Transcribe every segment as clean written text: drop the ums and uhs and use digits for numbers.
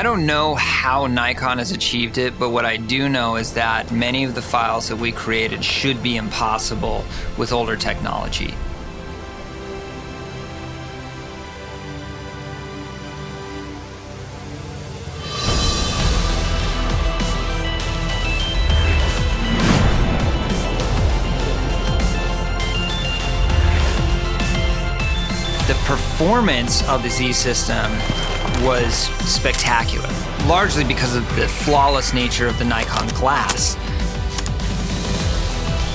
I don't know how Nikon has achieved it, but what I do know is that many of the files that we created should be impossible with older technology. The performance of the Z system was spectacular, largely because of the flawless nature of the Nikon glass.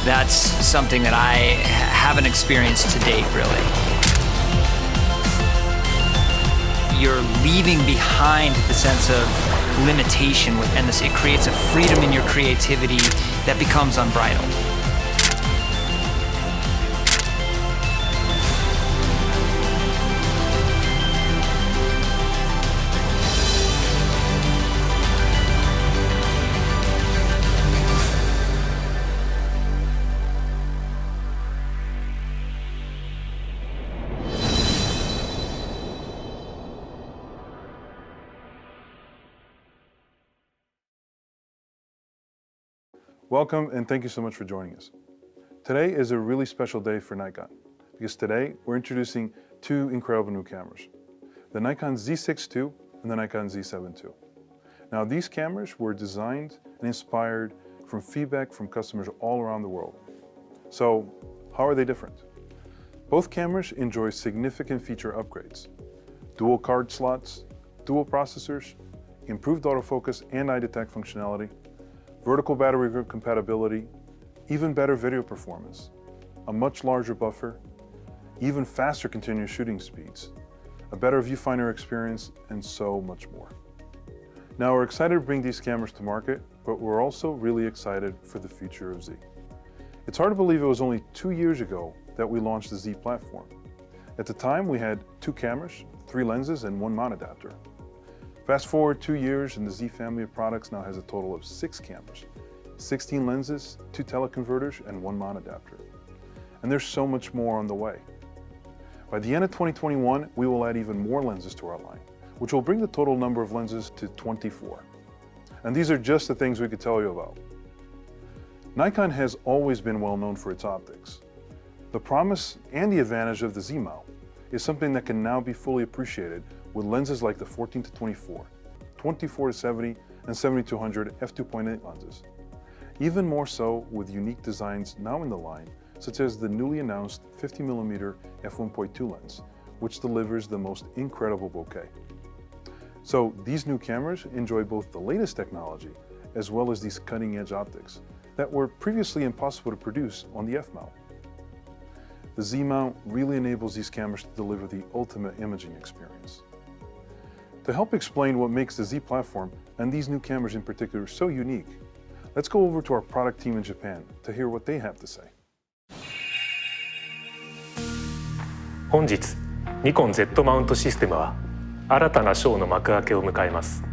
That's something that I haven't experienced to date, really. You're leaving behind the sense of limitation, and it creates a freedom in your creativity that becomes unbridled. Welcome and thank you so much for joining us. Today is a really special day for Nikon because today we're introducing two incredible new cameras, the Nikon Z6 II and the Nikon Z7 II. Now these cameras were designed and inspired from feedback from customers all around the world. So how are they different? Both cameras enjoy significant feature upgrades, dual card slots, dual processors, improved autofocus and eye detect functionality, vertical battery compatibility, even better video performance, a much larger buffer, even faster continuous shooting speeds, a better viewfinder experience, and so much more. Now we're excited to bring these cameras to market, but we're also really excited for the future of Z. It's hard to believe it was only 2 years ago that we launched the Z platform. At the time, we had 2 cameras, 3 lenses, and 1 mount adapter. Fast forward 2 years and the Z family of products now has a total of 6 cameras, 16 lenses, 2 teleconverters, and 1 mount adapter. And there's so much more on the way. By the end of 2021, we will add even more lenses to our line, which will bring the total number of lenses to 24. And these are just the things we could tell you about. Nikon has always been well known for its optics. The promise and the advantage of the Z mount is something that can now be fully appreciated with lenses like the 14-24, 24-70, and 70-200 f2.8 lenses. Even more so with unique designs now in the line, such as the newly announced 50mm f1.2 lens, which delivers the most incredible bokeh. So these new cameras enjoy both the latest technology as well as these cutting-edge optics that were previously impossible to produce on the F-mount. The Z-mount really enables these cameras to deliver the ultimate imaging experience. To help explain what makes the Z platform and these new cameras in particular so unique, let's go over to our product team in Japan to hear what they have to say. 本日、ニコン Z マウントシステムは新たな章の幕開けを迎えます。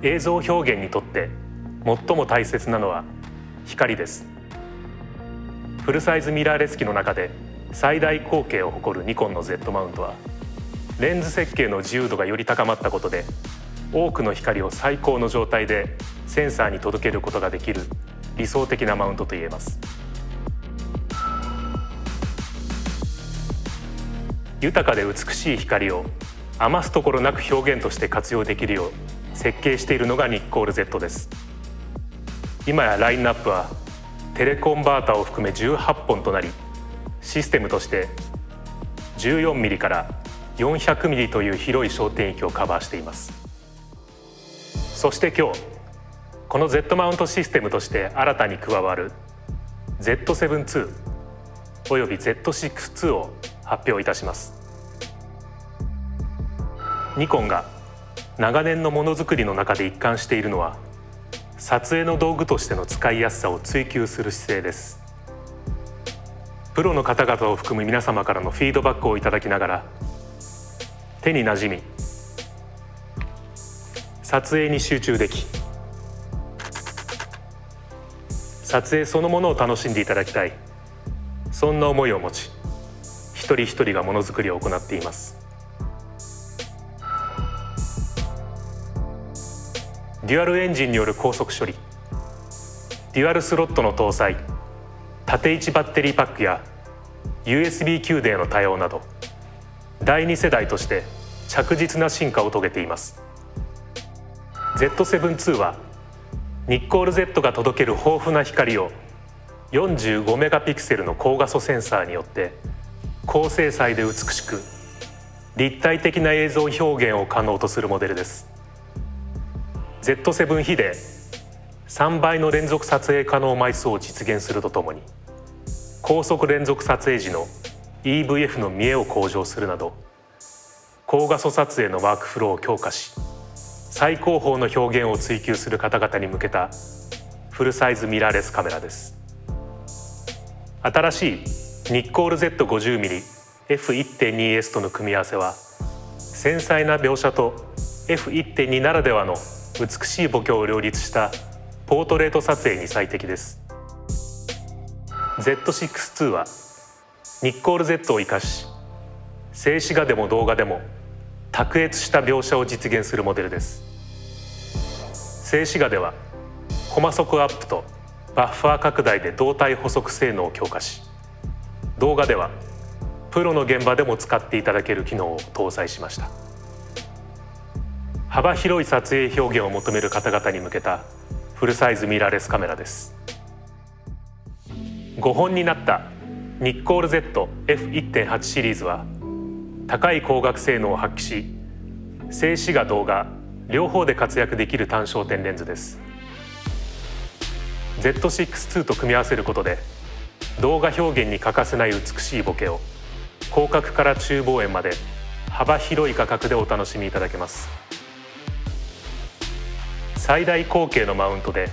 映像表現にとって最も大切なのは光です。フルサイズミラーレス機の中で最大口径を誇るニコンの Z マウントはレンズ設計の自由度がより高まったことで多くの光を最高の状態でセンサーに届けることができる理想的なマウントといえます。豊かで美しい光を余すところなく表現として活用できるよう設計しているのがニッコール Z です。今やラインナップはテレコンバータを含め18本となり、システムとして14ミリから400ミリという広い焦点域をカバーしています。そして今日この Z マウントシステムとして新たに加わる Z7 II および Z6 II を発表いたします。ニコンが長年のものづくりの中で一貫しているのは撮影の道具としての使いやすさを追求する姿勢です。プロの方々を含む皆様からのフィードバックをいただきながら手になじみ撮影に集中でき撮影そのものを楽しんでいただきたい、そんな思いを持ち一人一人がものづくりを行っています。デュアルエンジンによる高速処理、デュアルスロットの搭載、縦位置バッテリーパックや USB 給電への対応など、第2世代として着実な進化を遂げています。 Z7 II はニッコール Z が届ける豊富な光を45メガピクセルの高画素センサーによって高精細で美しく立体的な映像表現を可能とするモデルです。 Z7 比で3倍の連続撮影可能枚数を実現するとともに、高速連続撮影時の EVF の見えを向上するなど、高画素撮影のワークフローを強化し、最高峰の表現を追求する方々に向けたフルサイズミラーレスカメラです。新しいニッコール Z50mmF1.2S との組み合わせは、繊細な描写と F1.2 ならではの美しいボケを両立したポートレート撮影に最適です。 Z6 II はニッコール Z を生かし、静止画でも動画でも卓越した描写を実現するモデルです。静止画ではコマ速アップとバッファー拡大で動体補足性能を強化し、動画ではプロの現場でも使っていただける機能を搭載しました。幅広い撮影表現を求める方々に向けたフルサイズミラーレスカメラです。5本になったニッコール ZF1.8 シリーズは高い光学性能を発揮し、静止画動画両方で活躍できる単焦点レンズです。 Z6 II と組み合わせることで、動画表現に欠かせない美しいボケを広角から中望遠まで幅広い画角でお楽しみいただけます。最大口径のマウントで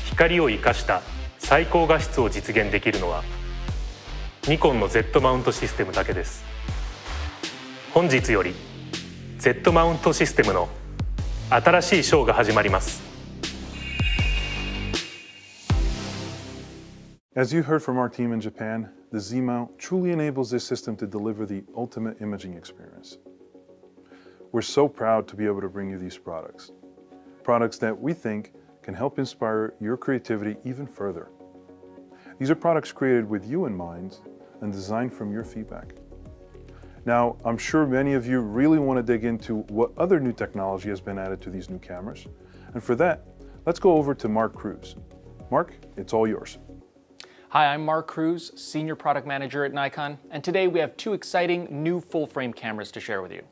光を生かした最高画質を実現できるのはニコンの Z マウントシステムだけです。本日より Z マウントシステムの新しいショーが始まります。 As you heard from our team in Japan, the Z-mount truly enables this system to deliver the ultimate imaging experience. We're so proud to be able to bring you these products that we think can help inspire your creativity even further. These are products created with you in mind and designed from your feedback. Now, I'm sure many of you really want to dig into what other new technology has been added to these new cameras. And for that, let's go over to Mark Cruz. Mark, it's all yours. Hi, I'm Mark Cruz, Senior Product Manager at Nikon, and today we have two exciting new full-frame cameras to share with you.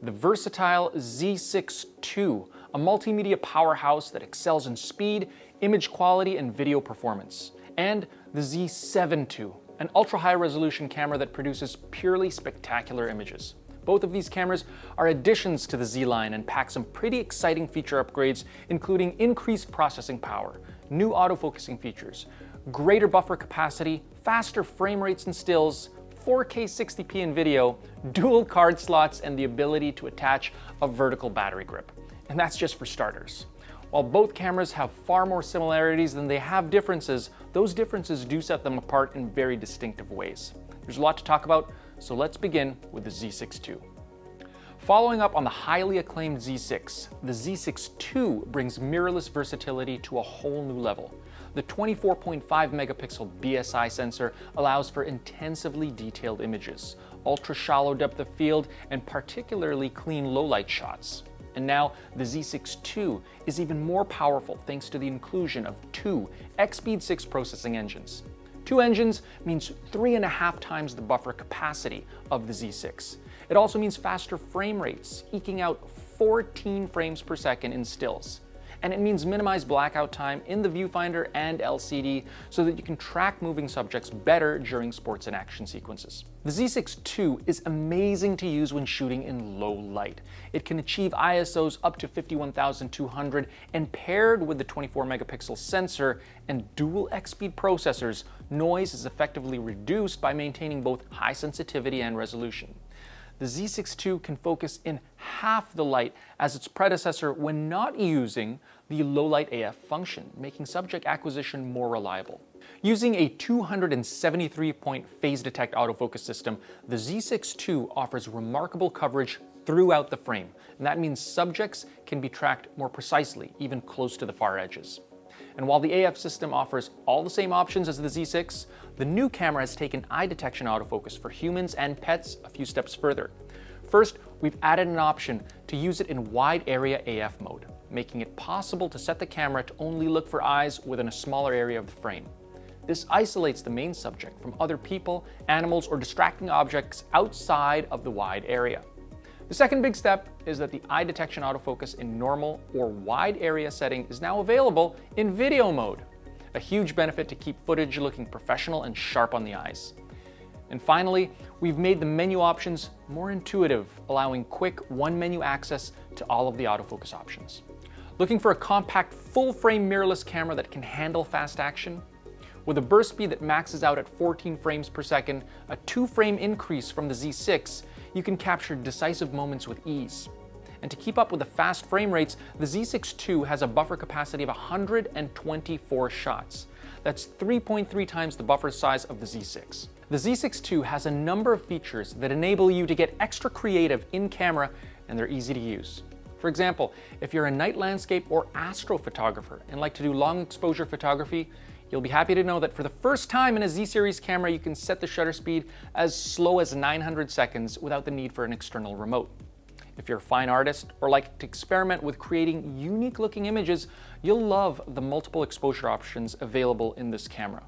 The versatile Z6 II, a multimedia powerhouse that excels in speed, image quality, and video performance. And the Z7 II, an ultra-high resolution camera that produces purely spectacular images. Both of these cameras are additions to the Z line and pack some pretty exciting feature upgrades, including increased processing power, new autofocusing features, greater buffer capacity, faster frame rates in stills, 4K 60p in video, dual card slots, and the ability to attach a vertical battery grip. And that's just for starters. While both cameras have far more similarities than they have differences, those differences do set them apart in very distinctive ways. There's a lot to talk about, so let's begin with the Z6 II. Following up on the highly acclaimed Z6, the Z6 II brings mirrorless versatility to a whole new level. The 24.5 megapixel BSI sensor allows for intensively detailed images, ultra-shallow depth of field, and particularly clean low-light shots. And now, the Z6 II is even more powerful thanks to the inclusion of two X-Speed 6 processing engines. Two engines means 3.5 times the buffer capacity of the Z6. It also means faster frame rates, eking out 14 frames per second in stills. And it means minimized blackout time in the viewfinder and LCD so that you can track moving subjects better during sports and action sequences. The Z6 II is amazing to use when shooting in low light. It can achieve ISOs up to 51,200, and paired with the 24 megapixel sensor and dual X-Speed processors, noise is effectively reduced by maintaining both high sensitivity and resolution. the Z6 II can focus in half the light as its predecessor when not using the low light AF function, making subject acquisition more reliable. Using a 273-point phase detect autofocus system, the Z6 II offers remarkable coverage throughout the frame, and that means subjects can be tracked more precisely, even close to the far edges. And while the AF system offers all the same options as the Z6, the new camera has taken eye detection autofocus for humans and pets a few steps further. First, we've added an option to use it in wide area AF mode, making it possible to set the camera to only look for eyes within a smaller area of the frame. This isolates the main subject from other people, animals, or distracting objects outside of the wide area. The second big step is that the eye detection autofocus in normal or wide area setting is now available in video mode, a huge benefit to keep footage looking professional and sharp on the eyes. And finally, we've made the menu options more intuitive, allowing quick one-menu access to all of the autofocus options. Looking for a compact, full-frame mirrorless camera that can handle fast action? With a burst speed that maxes out at 14 frames per second, a 2-frame increase from the Z6, you can capture decisive moments with ease. And to keep up with the fast frame rates, the Z6 II has a buffer capacity of 124 shots. That's 3.3 times the buffer size of the Z6. The Z6 II has a number of features that enable you to get extra creative in camera, and they're easy to use. For example, if you're a night landscape or astrophotographer and like to do long exposure photography, you'll be happy to know that for the first time in a Z-series camera, you can set the shutter speed as slow as 900 seconds without the need for an external remote. If you're a fine artist or like to experiment with creating unique looking images, you'll love the multiple exposure options available in this camera.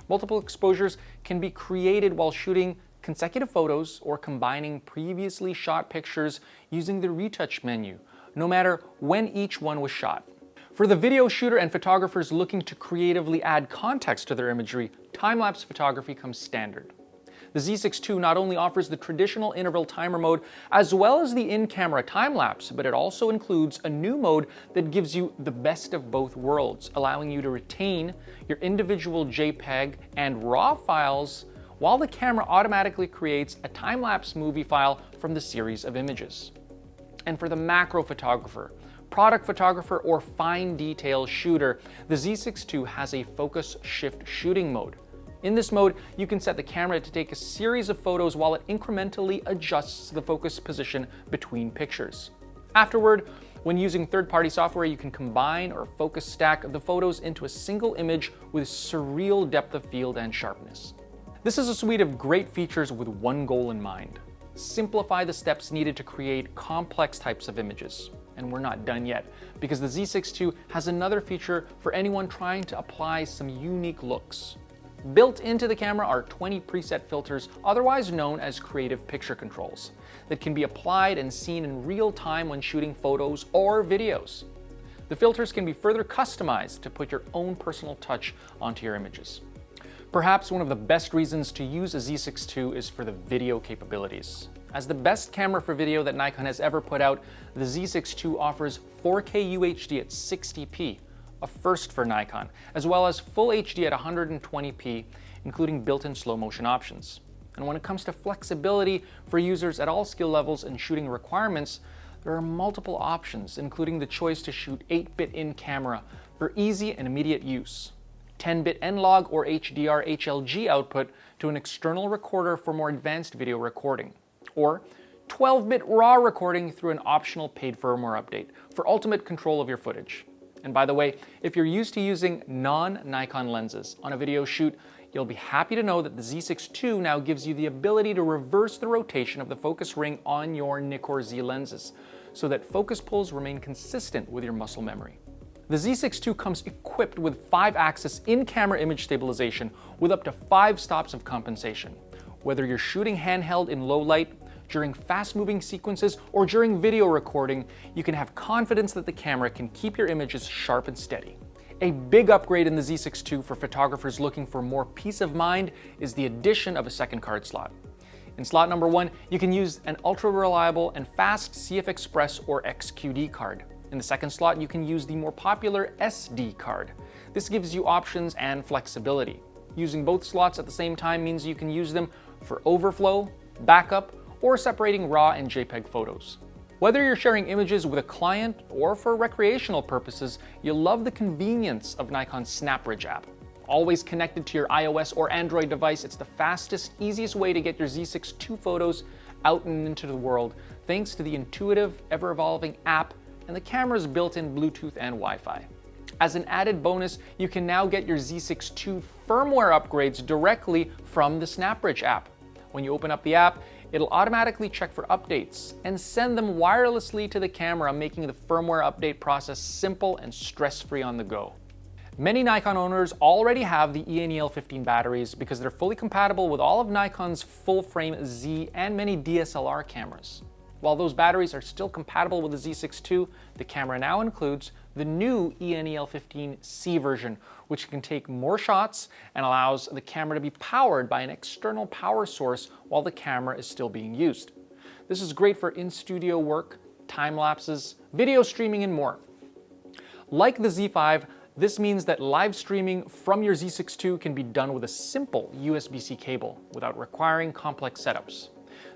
Multiple exposures can be created while shooting consecutive photos or combining previously shot pictures using the retouch menu, no matter when each one was shot. For the video shooter and photographers looking to creatively add context to their imagery, time-lapse photography comes standard. The Z6 II not only offers the traditional interval timer mode as well as the in-camera time-lapse, but it also includes a new mode that gives you the best of both worlds, allowing you to retain your individual JPEG and RAW files while the camera automatically creates a time-lapse movie file from the series of images. And for the macro photographer, product photographer, or fine detail shooter, the Z6 II has a focus shift shooting mode. In this mode, you can set the camera to take a series of photos while it incrementally adjusts the focus position between pictures. Afterward, when using third-party software, you can combine or focus stack the photos into a single image with surreal depth of field and sharpness. This is a suite of great features with one goal in mind: simplify the steps needed to create complex types of images. And we're not done yet, because the Z6 II has another feature for anyone trying to apply some unique looks. Built into the camera are 20 preset filters, otherwise known as creative picture controls, that can be applied and seen in real time when shooting photos or videos. The filters can be further customized to put your own personal touch onto your images. Perhaps one of the best reasons to use a Z6 II is for the video capabilities. As the best camera for video that Nikon has ever put out, the Z6 II offers 4K UHD at 60p, a first for Nikon, as well as full HD at 120p, including built-in slow motion options. And when it comes to flexibility for users at all skill levels and shooting requirements, there are multiple options, including the choice to shoot 8-bit in-camera for easy and immediate use, 10-bit N-Log or HDR HLG output to an external recorder for more advanced video recording, or 12-bit RAW recording through an optional paid firmware update for ultimate control of your footage. And by the way, if you're used to using non-Nikon lenses on a video shoot, you'll be happy to know that the Z6 II now gives you the ability to reverse the rotation of the focus ring on your Nikkor Z lenses, so that focus pulls remain consistent with your muscle memory. The Z6 II comes equipped with 5-axis in-camera image stabilization with up to 5 stops of compensation. Whether you're shooting handheld in low light, during fast-moving sequences, or during video recording, you can have confidence that the camera can keep your images sharp and steady. A big upgrade in the Z6 II for photographers looking for more peace of mind is the addition of a second card slot. In slot number 1, you can use an ultra-reliable and fast CF Express or XQD card. In the second slot, you can use the more popular SD card. This gives you options and flexibility. Using both slots at the same time means you can use them for overflow, backup, or separating RAW and JPEG photos. Whether you're sharing images with a client or for recreational purposes, you'll love the convenience of Nikon's SnapBridge app. Always connected to your iOS or Android device, it's the fastest, easiest way to get your Z6 II photos out and into the world, thanks to the intuitive, ever-evolving app and the camera's built-in Bluetooth and Wi-Fi. As an added bonus, you can now get your Z6 II firmware upgrades directly from the SnapBridge app. When you open up the app, it'll automatically check for updates and send them wirelessly to the camera, making the firmware update process simple and stress-free on the go. Many Nikon owners already have the ENEL15 batteries because they're fully compatible with all of Nikon's full-frame Z and many DSLR cameras. While those batteries are still compatible with the Z6 II, the camera now includes the new ENEL15C version, which can take more shots and allows the camera to be powered by an external power source while the camera is still being used. This is great for in-studio work, time lapses, video streaming, and more. Like the Z5, this means that live streaming from your Z6 II can be done with a simple USB-C cable without requiring complex setups.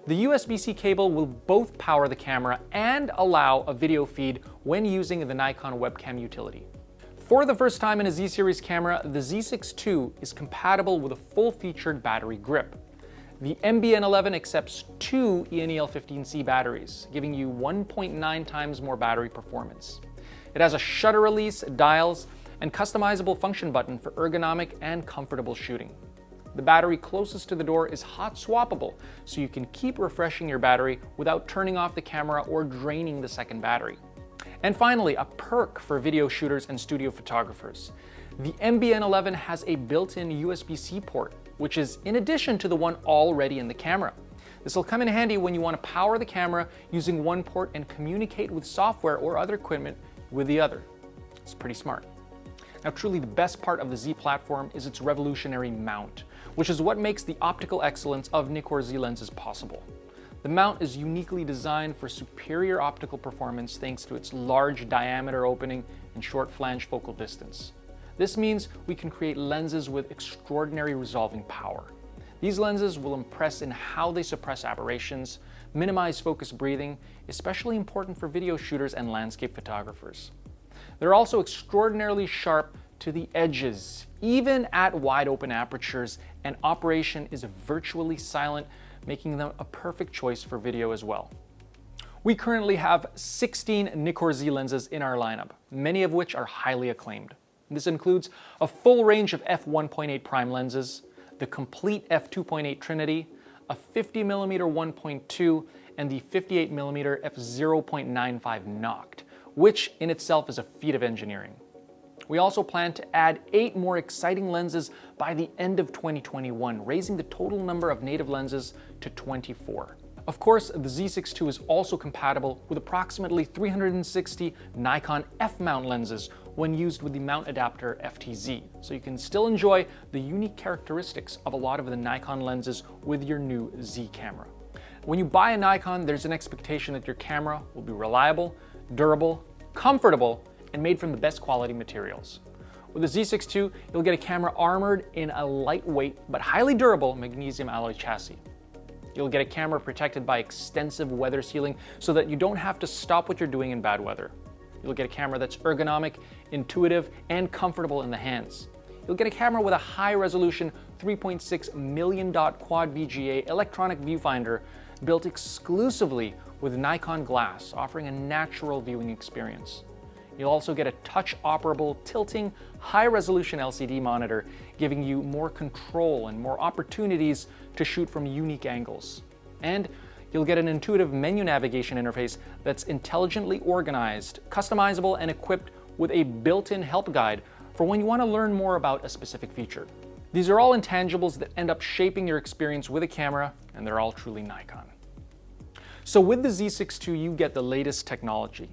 The USB-C cable will both power the camera and allow a video feed when using the Nikon webcam utility. For the first time in a Z-series camera, the Z6 II is compatible with a full-featured battery grip. The MBN11 accepts 2 ENEL15C batteries, giving you 1.9 times more battery performance. It has a shutter release, dials, and customizable function button for ergonomic and comfortable shooting. The battery closest to the door is hot swappable, so you can keep refreshing your battery without turning off the camera or draining the second battery. And finally, a perk for video shooters and studio photographers. The MBN11 has a built-in USB-C port, which is in addition to the one already in the camera. This will come in handy when you want to power the camera using one port and communicate with software or other equipment with the other. It's pretty smart. Now, truly the best part of the Z platform is its revolutionary mount, which is what makes the optical excellence of Nikkor Z lenses possible. The mount is uniquely designed for superior optical performance thanks to its large diameter opening and short flange focal distance. This means we can create lenses with extraordinary resolving power. These lenses will impress in how they suppress aberrations, minimize focus breathing, especially important for video shooters and landscape photographers. They're also extraordinarily sharp to the edges, even at wide open apertures, and operation is virtually silent, making them a perfect choice for video as well. We currently have 16 Nikkor Z lenses in our lineup, many of which are highly acclaimed. This includes a full range of f1.8 prime lenses, the complete f2.8 Trinity, a 50mm 1.2, and the 58mm f0.95 Noct, which in itself is a feat of engineering. We also plan to add 8 more exciting lenses by the end of 2021, raising the total number of native lenses to 24. Of course, the Z6 II is also compatible with approximately 360 Nikon f-mount lenses when used with the mount adapter FTZ, so you can still enjoy the unique characteristics of a lot of the Nikon lenses with your new Z camera. When you buy a Nikon, there's an expectation that your camera will be reliable, durable, comfortable, and made from the best quality materials. With the Z6 II, you'll get a camera armored in a lightweight but highly durable magnesium alloy chassis. You'll get a camera protected by extensive weather sealing so that you don't have to stop what you're doing in bad weather. You'll get a camera that's ergonomic, intuitive, and comfortable in the hands. You'll get a camera with a high-resolution 3.6 million dot quad VGA electronic viewfinder built exclusively with Nikon glass, offering a natural viewing experience. You'll also get a touch-operable, tilting, high-resolution LCD monitor, giving you more control and more opportunities to shoot from unique angles. And you'll get an intuitive menu navigation interface that's intelligently organized, customizable, and equipped with a built-in help guide for when you want to learn more about a specific feature. These are all intangibles that end up shaping your experience with a camera, and they're all truly Nikon. So with the Z6 II, you get the latest technology.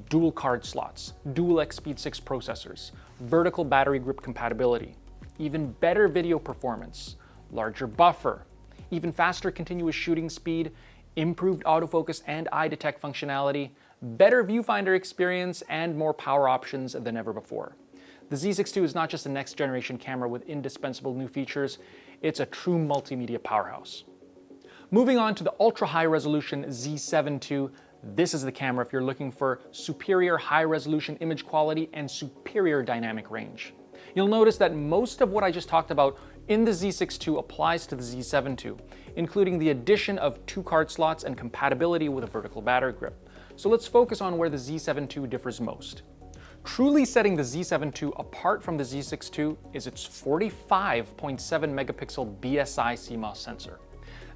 Dual card slots, dual X-Speed 6 processors, vertical battery grip compatibility, even better video performance, larger buffer, even faster continuous shooting speed, improved autofocus and eye detect functionality, better viewfinder experience, and more power options than ever before. The Z6 II is not just a next generation camera with indispensable new features, it's a true multimedia powerhouse. Moving on to the ultra-high resolution Z7 II, this is the camera if you're looking for superior high-resolution image quality and superior dynamic range. You'll notice that most of what I just talked about in the Z6 II applies to the Z7 II, including the addition of 2 card slots and compatibility with a vertical battery grip. So let's focus on where the Z7 II differs most. Truly setting the Z7 II apart from the Z6 II is its 45.7 megapixel BSI CMOS sensor.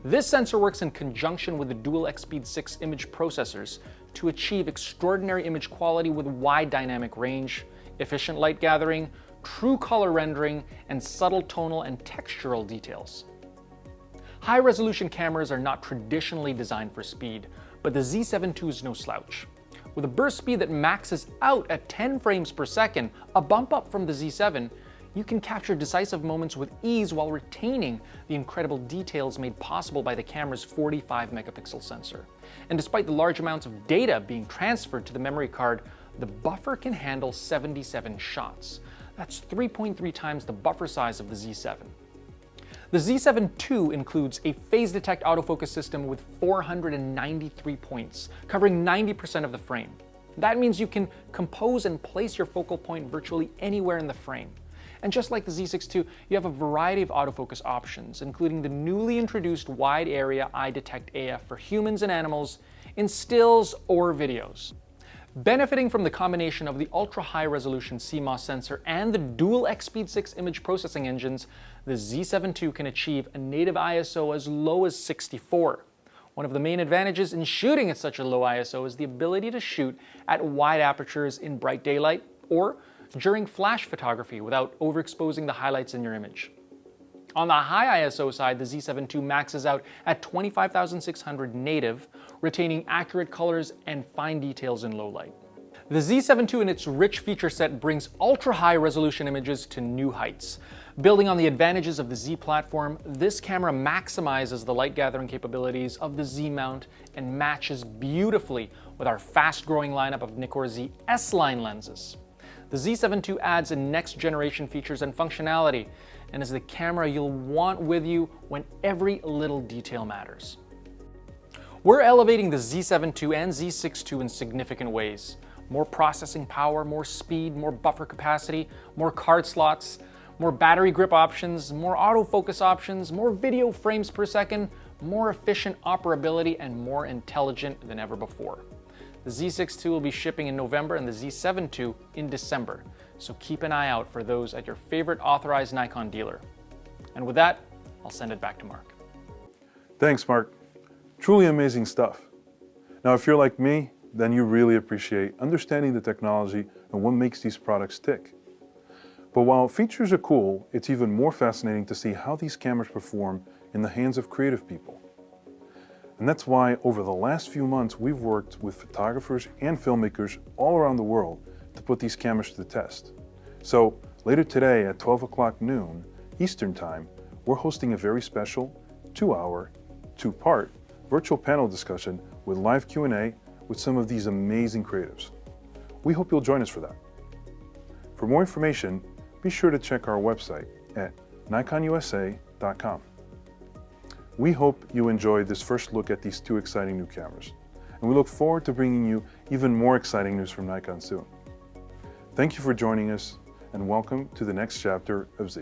This sensor works in conjunction with the dual X-Speed 6 image processors to achieve extraordinary image quality with wide dynamic range, efficient light gathering, true color rendering, and subtle tonal and textural details. High-resolution cameras are not traditionally designed for speed, but the Z7 II is no slouch. With a burst speed that maxes out at 10 frames per second, a bump up from the Z7, you can capture decisive moments with ease while retaining the incredible details made possible by the camera's 45 megapixel sensor. And despite the large amounts of data being transferred to the memory card, the buffer can handle 77 shots. That's 3.3 times the buffer size of the Z7. The Z7 II includes a phase detect autofocus system with 493 points, covering 90% of the frame. That means you can compose and place your focal point virtually anywhere in the frame. And just like the Z6 II, you have a variety of autofocus options, including the newly introduced wide area eye detect AF for humans and animals in stills or videos. Benefiting from the combination of the ultra-high resolution CMOS sensor and the dual X-Speed 6 image processing engines, the Z7 II can achieve a native ISO as low as 64. One of the main advantages in shooting at such a low ISO is the ability to shoot at wide apertures in bright daylight or during flash photography without overexposing the highlights in your image. On the high ISO side, the Z7 II maxes out at 25,600 native, retaining accurate colors and fine details in low light. The Z7 II and its rich feature set brings ultra-high resolution images to new heights. Building on the advantages of the Z platform, this camera maximizes the light gathering capabilities of the Z mount and matches beautifully with our fast-growing lineup of Nikkor Z S-line lenses. The Z7 II adds in next-generation features and functionality, and is the camera you'll want with you when every little detail matters. We're elevating the Z7 II and Z6 II in significant ways. More processing power, more speed, more buffer capacity, more card slots, more battery grip options, more autofocus options, more video frames per second, more efficient operability, and more intelligent than ever before. The Z6 II will be shipping in November and the Z7 II in December, so keep an eye out for those at your favorite authorized Nikon dealer. And with that, I'll send it back to Mark. Thanks, Mark. Truly amazing stuff. Now, if you're like me, then you really appreciate understanding the technology and what makes these products tick. But while features are cool, it's even more fascinating to see how these cameras perform in the hands of creative people. And that's why over the last few months, we've worked with photographers and filmmakers all around the world to put these cameras to the test. So later today at 12 o'clock noon Eastern Time, we're hosting a very special 2-hour, 2-part virtual panel discussion with live Q&A with some of these amazing creatives. We hope you'll join us for that. For more information, be sure to check our website at nikonusa.com. We hope you enjoyed this first look at these 2 exciting new cameras, and we look forward to bringing you even more exciting news from Nikon soon. Thank you for joining us, and welcome to the next chapter of Z.